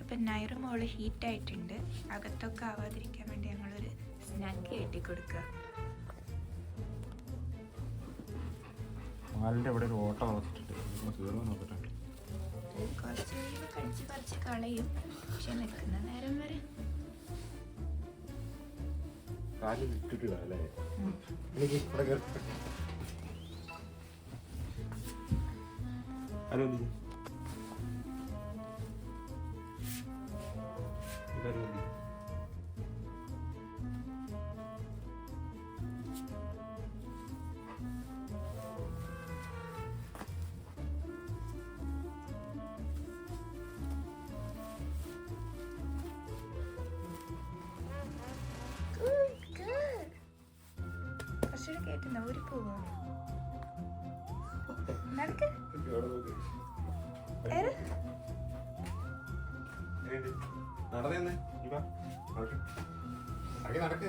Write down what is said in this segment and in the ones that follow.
അപ്പം നൈറ് മോള് ഹീറ്റായിട്ടുണ്ട്. അകത്തൊക്കെ ആവാതിരിക്കാൻ വേണ്ടി ഞങ്ങളൊരു സ്നാക്ക് കയറ്റി കൊടുക്കുക. പാലിൻ്റെ ഇവിടെ ഒരു ഓട്ട വളർത്തിട്ടുണ്ട്. നോക്കട്ടെ, കുറച്ച് കഴിയുമ്പോൾ കടിച്ച് പറിച്ച് കളയും. പക്ഷെ നിൽക്കുന്ന നേരം വരെ കാല് വിട്ടിട്ടില്ല അല്ലേ? കുറച്ചുകൂടെ കേട്ടുന്ന ഊരി പോവോ? നടക്ക് നടന്നേ നടക്ക്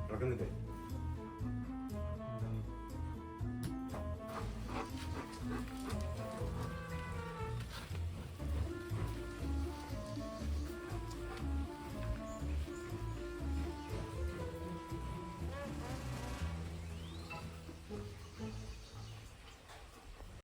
നടക്കുന്നില്ലേ?